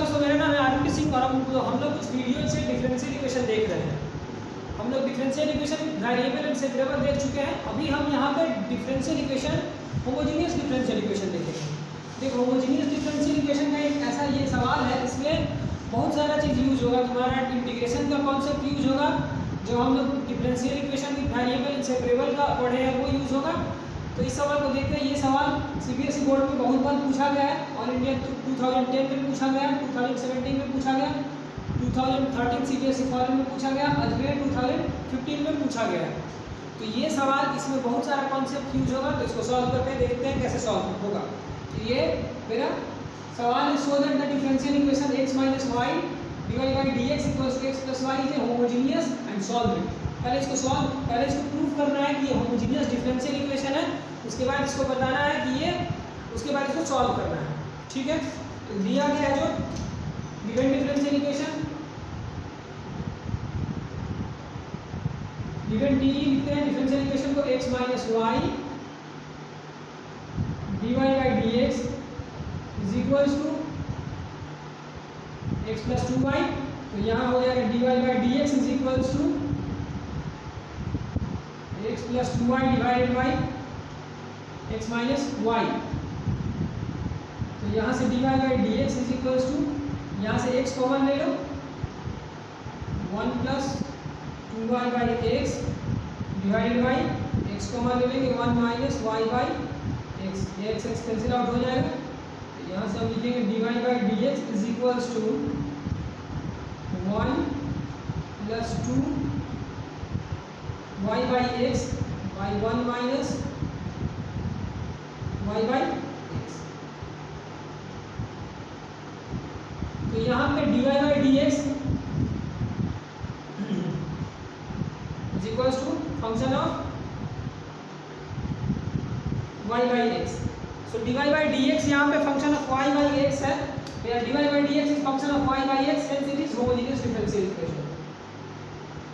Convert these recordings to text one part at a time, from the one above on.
दोस्तों, मेरा नाम है आरपी सिंह और हम लोग कुछ वीडियो से डिफरेंशियल इक्वेशन देख रहे हैं। हम लोग differential equation variable and separable देख चुके हैं। अभी हम यहाँ पे differential equation, homogeneous differential equation देखेंगे। देखो, होमोजेनियस डिफरेंशियल इक्वेशन का एक ऐसा ये सवाल है, इसमें बहुत सारा चीज़ यूज होगा। तुम्हारा इंटीग्रेशन का कॉन्सेप्ट यूज होगा, जो हम लोग डिफरेंशियल इक्वेशन की वेरिएबल एंड सेपरेबल का पढ़े हैं वो यूज होगा। तो इस सवाल को देखते हैं। ये सवाल सीबीएसई बोर्ड में बहुत बार पूछा गया है। ऑल इंडिया 2010 में पूछा गया, 2017 में पूछा गया, 2013 सीबीएसई फॉरन में पूछा गया, अजमेर 2015 में पूछा गया है। तो ये सवाल, इसमें बहुत सारा कॉन्सेप्ट यूज होगा। तो इसको सॉल्व करते हैं, देखते हैं कैसे सॉल्व होगा। तो ये मेरा सवाल है, show that the differential equation x minus y divide by d x equals to x plus y is homogeneous and solve it. पहले इसको प्रूव करना है कि ये होमोजीनियस डिफरेंशियल इक्वेशन है। उसके बाद इसको बताना है कि ये, उसके बाद इसको सॉल्व करना है। ठीक है, तो दिया गया है जो given differential equation, given d लिखते हैं डिफरेंशियल इक्वेशन को x minus y divide by d x is equals to x plus 2y। तो यहाँ हो जाएगा divide by d x is equals to x plus 2y divided by x minus y. तो यहाँ से divide by d x is equals to, यहाँ से x common ले लो, 1 plus 2y by x divided by x common ले लेंगे 1 minus y by x. ये एक्स एक्स कैंसिल आउट हो जाएगा। तो यहाँ से हम लिखेंगे divide by d x is equals to 1 plus 2 y by x by 1 minus y by x. तो यहाँ पे dy by d x is equals to function of y by x. So dy by d x यहाँ पे function of y by x है, या dy by d x is function of y by x, hence it is homogeneous differential equation.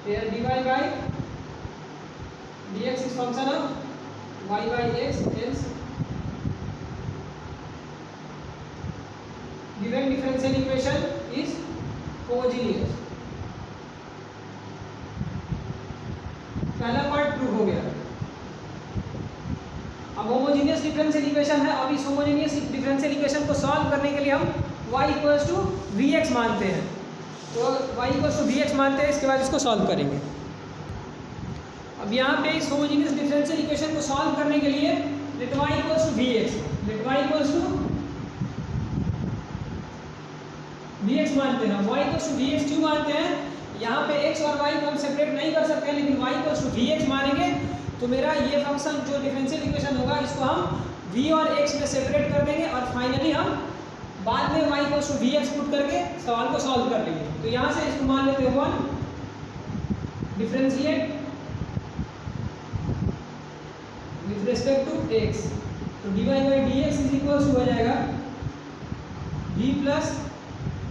Here dy by dx is function of y by x, hence given differential equation is homogeneous। पहला part prove हो गया। अब homogeneous differential equation है। अब इस homogeneous differential equation को solve करने के लिए हम y इक्वल्स टू vx मानते हैं। तो y इक्वल्स टू vx मानते हैं, इसके बाद इसको सॉल्व करेंगे। अब यहाँ पे इस होमोजेनियस डिफरेंशियल इक्वेशन को सॉल्व करने के लिए let y equals to vx, let y equals to vx मानते हैं। y इक्वल्स टू vx क्यों मानते हैं? यहाँ पे x और y को हम सेपरेट नहीं कर सकते हैं, लेकिन y इक्वल्स टू vx मानेंगे तो मेरा ये फंक्शन जो डिफरेंशियल इक्वेशन होगा, इसको हम v और x में सेपरेट कर देंगे और फाइनली हम बाद में y equals to vx put करके सवाल को सॉल्व कर लेंगे। तो यहाँ से इसको मान लेते हैं 1 differentiate with respect to x। तो dy by d x is equals to हो जाएगा v plus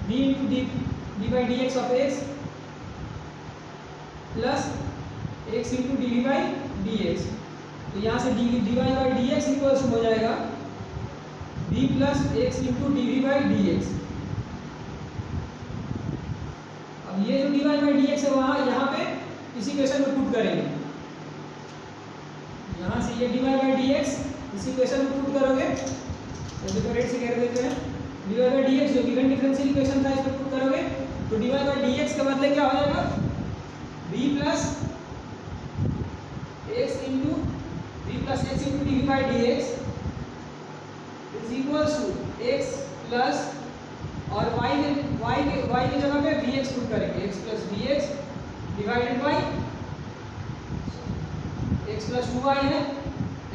v into d by d x of x plus x into d by d x. तो यहाँ से dy by d x equals हो जाएगा v plus x into d by d x. अब ये जो dy बाई डी एक्स है वहाँ यहाँ पे इसी इक्वेशन में पुट करेंगे। यहाँ से ये dy बाई डी एक्स इसी इक्वेशन में पुट करोगे तो सेपरेट से कर देते हैं। dy बाई डी एक्स जो गिवन डिफरेंशियल इक्वेशन था इसमें पुट करोगे तो dy बाई डी एक्स के बदले क्या हो जाएगा, v plus x into d by d x is equals to x plus और y के जगह पे vx पुट करेंगे, x plus vx divided by x plus 2y है,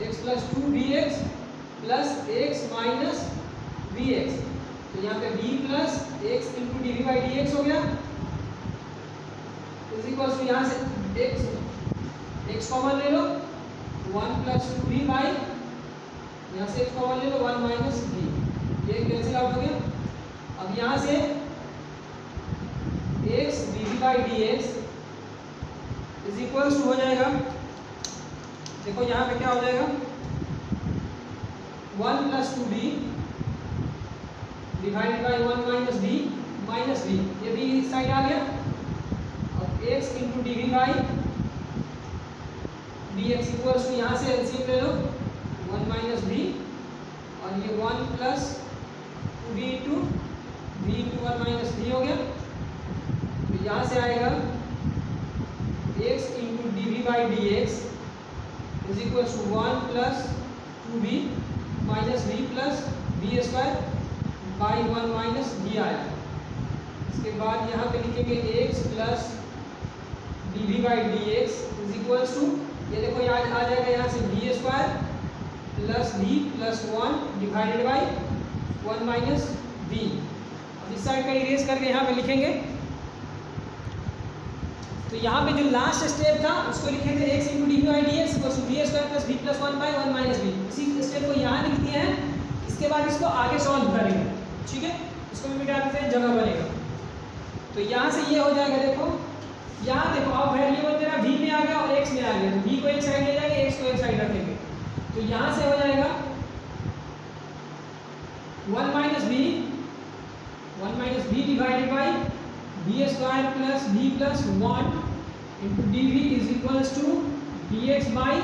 x plus 2vx plus x minus vx। तो यहाँ पे v plus x into d by d x हो गया इज इक्वल्स टू, यहाँ से x कॉमन ले लो 1 प्लस 2v बाई, यहाँ से x कॉमन ले लो 1 माइनस v, ये कैंसिल आउट हो गया। अब यहाँ से x d by d x is equals to हो जाएगा, देखो यहाँ पे क्या हो जाएगा 1 plus 2d divided by 1 minus v minus v, ये भी इस साइड आ गया। अब x into d v by d x equals to, यहाँ से एलसीएम ले लो 1 माइनस वी और ये 1 plus v into 1 minus v हो गया। तो यहाँ से आएगा x into d v by d x is equals to 1 plus 2v minus v plus v square by 1 minus v आया। इसके बाद यहाँ पे लिखेंगे x plus d v by d x is equals to, ये देखो यहाँ आ जाएगा यहाँ से v square plus v plus 1 divided by 1 minus v. अब इस साइड का इरेज करके यहाँ पे लिखेंगे। तो यहाँ पे जो लास्ट स्टेप था उसको लिखेंगे x into d v by d x equals to v square plus v plus 1 by 1 minus v. इसी स्टेप को यहाँ लिख दिए हैं। इसके बाद इसको आगे सॉल्व करेंगे, ठीक है। इसको भी मिटा देते हैं, जगह बनेगा। तो यहाँ से ये हो जाएगा, देखो यहाँ देखो अब वेरिएबल मेरा v में आ गया और x में आ गया। तो v को एक साइड ले जाएंगे, x को एक साइड रखेंगे। तो यहाँ से हो जाएगा 1 minus v divided by v square plus v plus 1 into d v is equals to d x by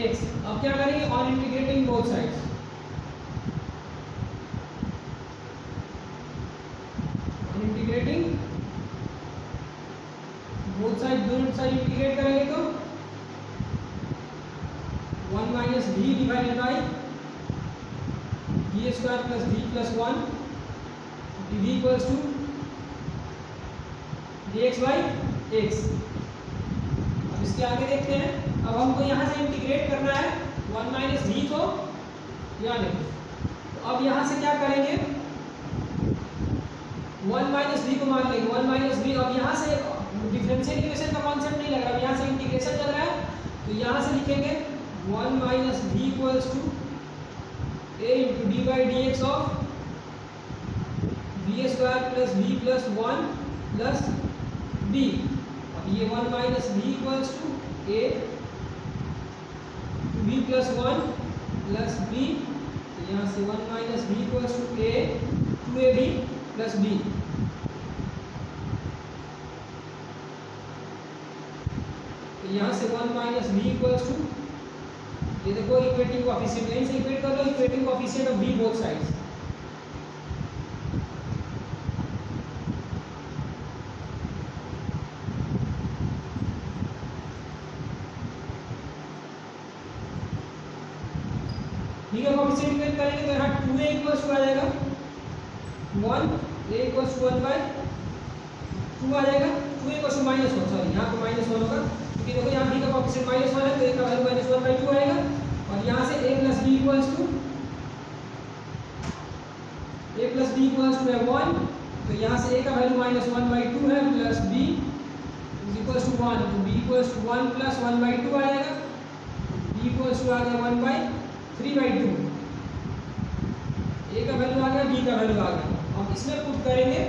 x. अब क्या करेंगे, on integrating both sides. On integrating both side, दोनों साइड इंटीग्रेट करेंगे तो 1 minus v divided by v square plus v plus 1 d v equals to dx by x. अब इसके आगे देखते हैं। अब हमको यहाँ से इंटीग्रेट करना है 1 माइनस वी को, यहाँ देखो। तो अब यहाँ से क्या करेंगे, 1 माइनस वी को मान लेंगे 1 माइनस वी। अब यहाँ से डिफरेंशियल इक्वेशन का कॉन्सेप्ट नहीं लग रहा, अब यहाँ से इंटीग्रेशन लग रहा है। तो यहाँ से लिखेंगे 1 minus v equals to a into d by d x of v square plus v plus 1 plus b। अब ये 1 minus v equals to a v plus 1 plus b। तो यहाँ से 1 minus v equals to a 2ab plus b। तो यहाँ से 1 minus v equals to, ये देखो इक्वेटिंग कोएफिशिएंट, यहीं से इक्वेट कर लो equating coefficient of v both sides. ठीक है, कोएफिशिएंट इक्वेट करेंगे तो यहाँ 2a इक्वल्स टू आ जाएगा 1, a इक्वल्स टू 1 बाई 2 आ जाएगा। 2a equals to minus 1, sorry यहाँ पे माइनस 1 होगा क्योंकि देखो यहाँ b का कोएफिशिएंट माइनस 1 है तो a का वैल्यू माइनस 1 बाई 2 आएगा। और यहाँ से a plus b equals to है 1। तो यहाँ से a का वैल्यू माइनस 1 बाई 2 है plus b is equals to 1। तो b equals to 1 plus 1 by 2 आ जाएगा। b इक्वल्स टू आ गया 1 बाई 3 बाई 2। a का वैल्यू आ गया, b का वैल्यू आ गया। अब इसमें पुट करेंगे,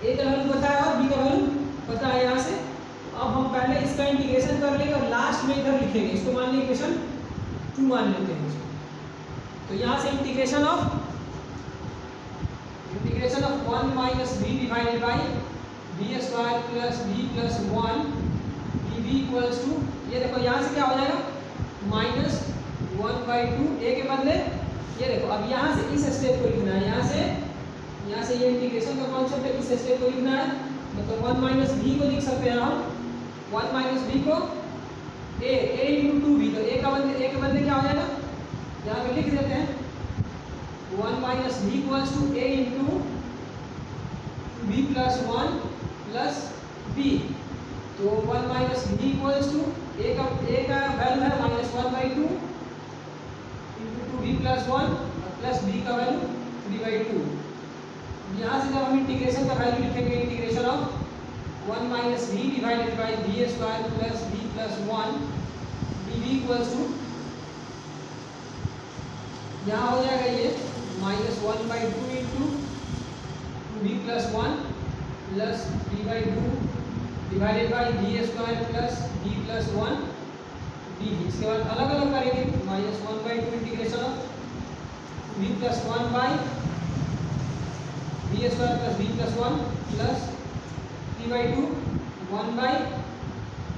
a का वैल्यू पता है और b का वैल्यू पता है यहाँ से। अब हम पहले इसका इंटीग्रेशन कर लेंगे और लास्ट में इधर लिखेंगे, इसको मान लें इक्वेशन 2 मान लेते हैं इसको। तो यहाँ से integration of 1 minus v divided by v square plus v plus 1 d v equals to, ये देखो यहाँ से क्या हो जाएगा माइनस 1 बाई 2 a के बदले। ये देखो अब यहाँ से इस स्टेप को लिखना है, यहाँ से ये इंटीग्रेशन का कॉन्सेप्ट है, इस स्टेप को लिखना है। मतलब 1 माइनस वी को लिख सकते हैं हम 1 माइनस वी को a इंटू 2v। तो a के बदले क्या हो जाएगा, यहाँ पे लिख देते हैं 1 minus v equals to a into v plus 1 plus b। तो 1 minus v equals to a का वैल्यू है minus 1 by 2 into 2v plus 1 plus b का वैल्यू 3 बाई 2। यहाँ से जब हम इंटीग्रेशन का वैल्यू लिखेंगे, integration of 1 minus v divided by v square plus v plus 1 d v equals to, यहाँ हो जाएगा ये minus 1 by 2 into 2v plus 1 plus 3 by 2 divided by v square plus v plus 1 d v. इसके बाद अलग अलग करेंगे, minus 1 by 2 integration of v plus 1 by B square plus B plus one plus 3/2 1 by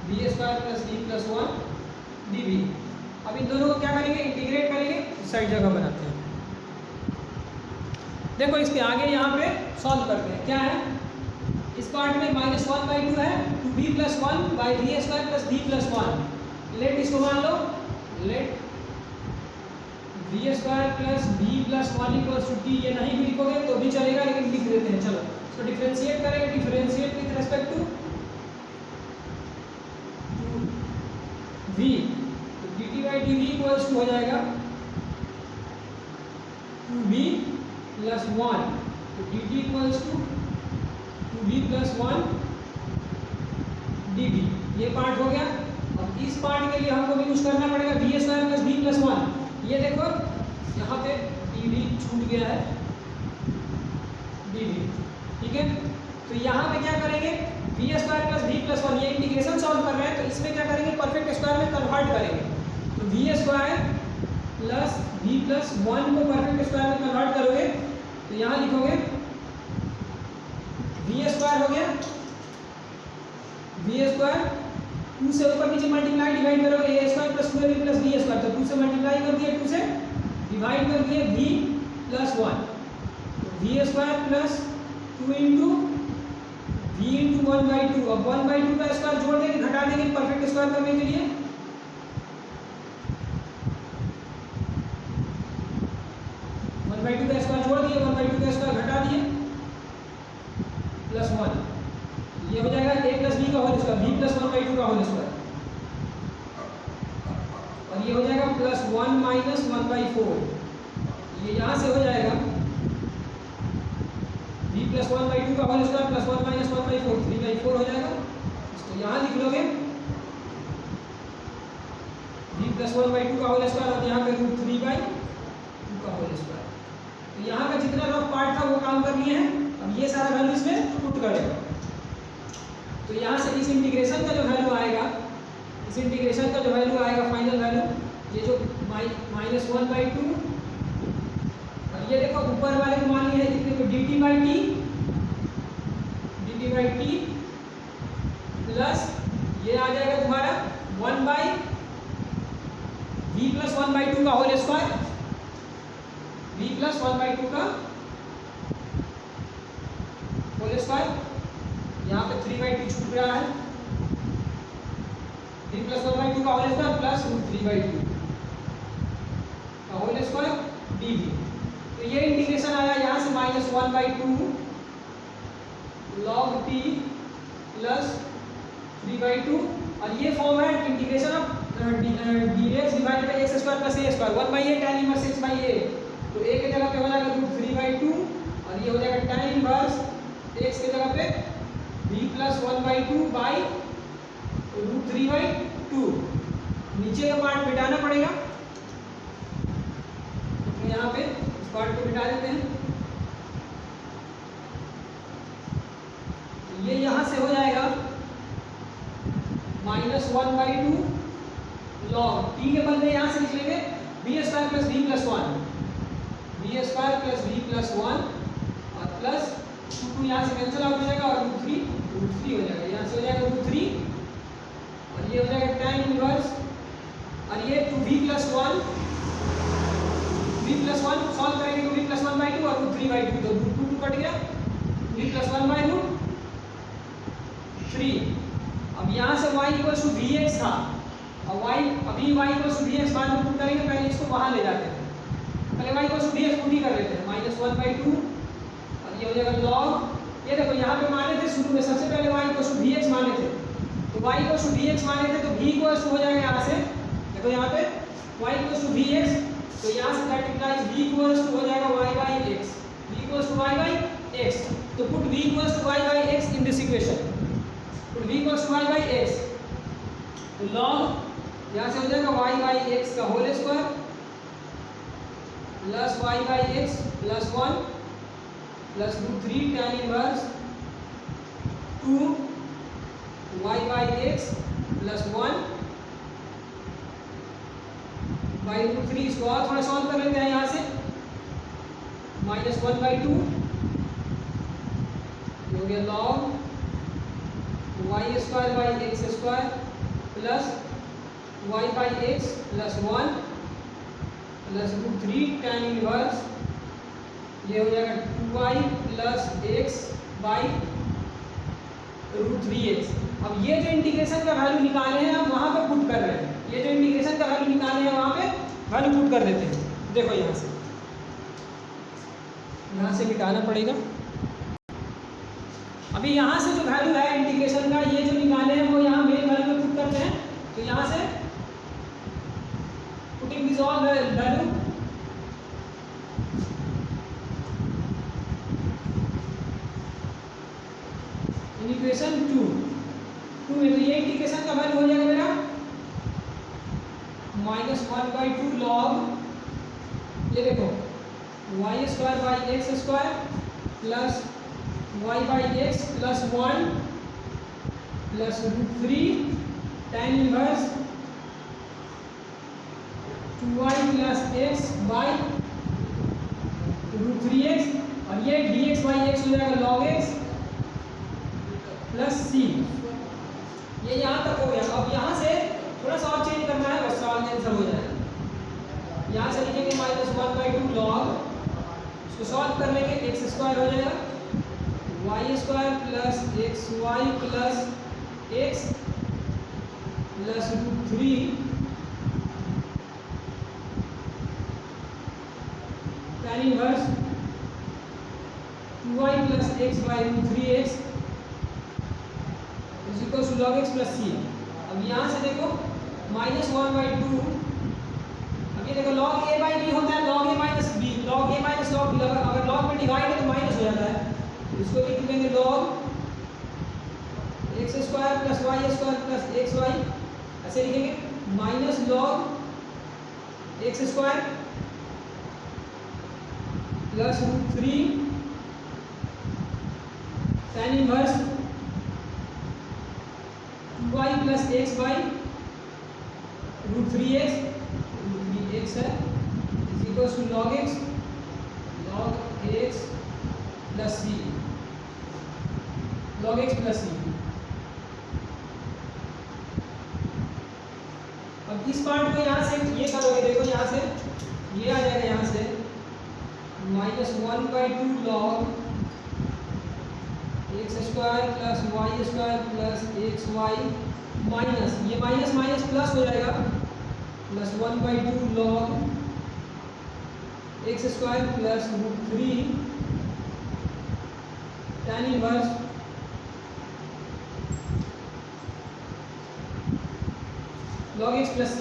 B square plus B plus one d b. अब इन दोनों को क्या करेंगे, इंटीग्रेट करेंगे, साइड जगह बनाते हैं। देखो इसके आगे यहाँ पे सॉल्व करते हैं। क्या है इस पार्ट में -1/2 है, 2b plus one by B square plus B plus one. Let इसको मान लो, let B square plus B plus one equals to T. ये नहीं भी लिखोगे तो भी चलेगा, लेकिन लिख देते हैं। चलो इसको डिफरेंशिएट करेंगे, differentiate with respect to v, तो dt by d v equals to हो जाएगा 2b प्लस वन, तो dt इक्वल्स टू 2b प्लस वन डी। ये पार्ट हो गया। अब इस पार्ट के लिए हमको भी यूज करना पड़ेगा b square plus B plus one. ये देखो यहाँ पे डी छूट गया है, डी। ठीक है, तो यहाँ पे क्या करेंगे, b square plus B plus one, ये इंटीग्रेशन सॉल्व कर रहे हैं, तो इसमें क्या करेंगे, परफेक्ट स्क्वायर में कन्वर्ट करेंगे। तो b square plus B plus one को परफेक्ट स्क्वायर में कन्वर्ट करोगे तो यहाँ लिखोगे बी स्क्वायर हो गया, बी स्क्वायर 2 से ऊपर नीचे मल्टीप्लाई डिवाइड करोगे ए स्क्वायर प्लस 2ab प्लस बी स्क्वायर, तो 2 से मल्टीप्लाई कर दिए, 2 से डिवाइड कर दिए b प्लस वन, तो b square plus 2 into v into 1/2। अब 1/2 का स्क्वायर जोड़ देंगे, घटा देंगे परफेक्ट स्क्वायर करने के लिए। 1/2 का स्क्वायर जोड़ दिए, 1/2 का स्क्वायर घटा दिए, प्लस वन। ये हो जाएगा a प्लस बी का होल स्क्वायर, b प्लस 1/2 का होल स्क्वायर, और ये हो जाएगा प्लस 1 माइनस 1/4। ये यहाँ से हो जाएगा b प्लस 1/2 का होल स्क्वायर प्लस 1 माइनस 1/4, 3/4 हो जाएगा। इसको यहाँ लिख लोगे b प्लस 1/2 का होल स्क्वायर, और यहाँ पे √3/2 का होल स्क्वायर। तो यहाँ का जितना रफ पार्ट था वो काम कर लिए हैं। अब ये सारा वैल्यू इसमें पुट करेगा, तो यहाँ से इस इंटीग्रेशन का जो वैल्यू आएगा, इस इंटीग्रेशन का जो वैल्यू आएगा फाइनल वैल्यू, ये जो -1/2, और ये देखो ऊपर वाले को मान लिया है कितने को, dt बाई टी प्लस ये आ जाएगा तुम्हारा 1 बाई बी प्लस 1/2 का होल स्क्वायर, बी प्लस 1/2 का होल स्क्वायर। यहाँ पे 3/2 छूट रहा है, बी प्लस 1/2 का होल स्क्वायर प्लस √3/2 का होल स्क्वायर डी। तो ये इंटीग्रेशन आया यहाँ से -1/2 log t प्लस 3/2, और ये फॉर्म है integration of dx divided by x square plus a square, 1/a tan inverse x/a। तो a के जगह पे हो जाएगा √3/2, और ये हो जाएगा tan इनवर्स x के जगह पे b प्लस 1/2 बाई √3/2। नीचे का पार्ट मिटाना पड़ेगा, तो यहाँ पे इस पार्ट को मिटा देते हैं। ये यहाँ से हो जाएगा -1/2 log t के बदले यहाँ से लिख लेंगे b square plus B plus one, b square plus B plus one, और प्लस 2 यहाँ से कैंसिल आउट हो जाएगा, और √3 हो जाएगा, यहाँ से हो जाएगा √3, और ये हो जाएगा tan इनवर्स, और ये 2b plus 1, b plus 1 solve करेंगे तो b प्लस 1/2 और √3/2, तो √2 कट गया, b प्लस 1/3। अब यहाँ से y इक्वल टू vx था, और y अभी y इक्वल टू vx बाद में पुट करेंगे, पहले इसको वहाँ ले जाते हैं, पहले y equal to vx put ही कर लेते हैं, -1/2, और ये हो जाएगा log। ये देखो यहाँ पे माने थे शुरू में, सबसे पहले y इक्वल टू vx माने थे, तो y इक्वल टू vx माने थे, तो v इक्वल टू हो जाएगा यहाँ से, देखो यहाँ पे y इक्वल टू vx, तो यहाँ से that implies v equal to हो जाएगा y by x, v equal to y by x। तो put v equal to y by x in this equation, v equals to y by x, तो log यहाँ से हो जाएगा y by x का whole square plus y by x plus 1 plus √3 tan inverse 2 y by x plus 1 by √3। इसको और थोड़ा solve कर लेते हैं यहाँ से, -1/2 हो गया log y square by x square plus y by x plus 1 plus √3 tan inverse, ये हो जाएगा 2y plus x by √3x। अब ये जो इंटीग्रेशन का वैल्यू निकाले हैं हम वहाँ पे पुट कर रहे हैं, ये जो इंटीग्रेशन का वैल्यू निकाले हैं वहाँ पे वैल्यू पुट कर देते हैं। देखो यहाँ से मिटाना पड़ेगा। अभी यहाँ से जो वैल्यू है इंटीग्रेशन का, ये जो निकाले हैं वो यहाँ मेन वैल्यू में पुट करते हैं। तो यहाँ से putting this all value, integration 2 में, तो ये इंटीग्रेशन का वैल्यू हो जाएगा मेरा -1/2 log, ये देखो y square by x square plus y by x plus 1 plus √3 tan inverse 2y plus x by √3x, और ये dx बाई एक्स हो जाएगा log x प्लस c। ये यहाँ तक हो गया। अब यहाँ से थोड़ा सा और चेंज करना है, बस सवाल आंसर हो जाएगा। यहाँ से लिखेंगे -1/2 log, इसको सॉल्व कर लेंगे, एक्स स्क्वायर हो जाएगा y square plus x y plus x plus √3 tan inverse 2y plus x by √3x is equal to log x plus c। अब यहाँ से देखो -1/2, अब ये देखो log a बाई b होता है, log a minus b, log a minus log b, अगर log में डिवाइड है तो माइनस हो जाता है, इसको लिख लेंगे log x square plus y square plus x y, ऐसे लिखेंगे minus log x square plus √3 tan inverse 2y plus x by √3x, √3x है is equal to log x plus c, log x plus c। अब इस part को यहाँ से ये करोगे, देखो यहाँ से ये आ जाएगा, यहाँ से -1/2 log x square plus y square plus x y minus, ये माइनस माइनस प्लस हो जाएगा, plus 1/2 log x square plus √3 tan inverse log x plus c।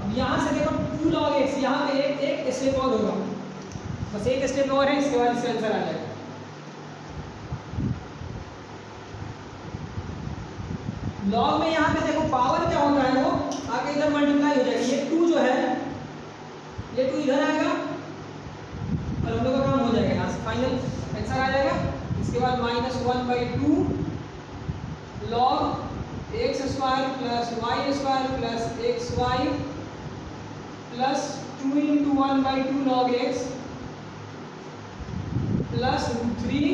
अब यहाँ से देखो 2 log x, यहाँ पे एक स्टेप और होगा, बस एक स्टेप और है, इसके बाद इसका आंसर आ जाएगा। लॉग में यहाँ पे देखो पावर क्या होता है, वो आगे इधर मल्टीप्लाई हो जाएगी, ये 2 जो है ये 2 इधर आएगा और हम लोग का काम हो जाएगा, यहाँ से फाइनल आंसर आ जाएगा। इसके बाद -1/2 log x square plus y square plus x y plus 2 × 1/2 log x plus √3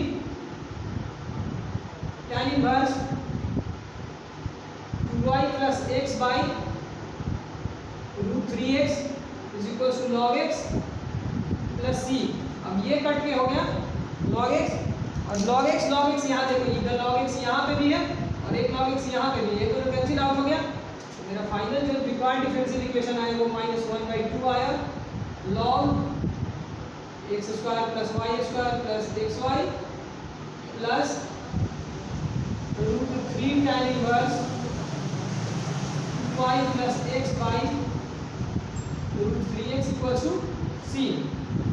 tan inverse 2y plus x by √3x is equal to log x plus c। अब ये कट के हो गया log x, और log x यहाँ देखो, इधर log x यहाँ पे भी है और एक log x यहाँ पे भी है, ये दोनों कैंसिल आउट हो गया। तो मेरा फाइनल जो रिक्वायर्ड डिफरेंशियल इक्वेशन आया वो -1/2 आया log x square plus y square plus x y plus √3 tan inverse y plus x by √3x equals to c।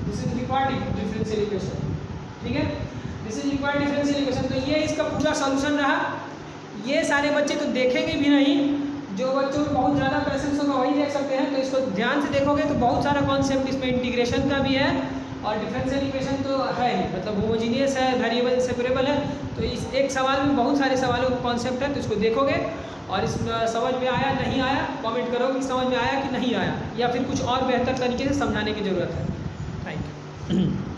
This is required differential equation, ठीक है, this is required differential equation. तो ये इसका पूरा solution रहा। ये सारे बच्चे तो देखेंगे भी नहीं, जो बच्चों को बहुत ज़्यादा पैसेंस होगा वही देख सकते हैं। तो इसको ध्यान से देखोगे तो बहुत सारा कॉन्सेप्ट इसमें इंटीग्रेशन का भी है और डिफरेंशियल इक्वेशन तो है ही, मतलब होमोजीनियस है, वेरिएबल सेपरेबल है। तो इस एक सवाल में बहुत सारे सवालों का कॉन्सेप्ट है, तो इसको देखोगे और इस समझ में आया नहीं आया कमेंट करो कि समझ में आया कि नहीं आया, या फिर कुछ और बेहतर तरीके से समझाने की ज़रूरत है। Thank you. है।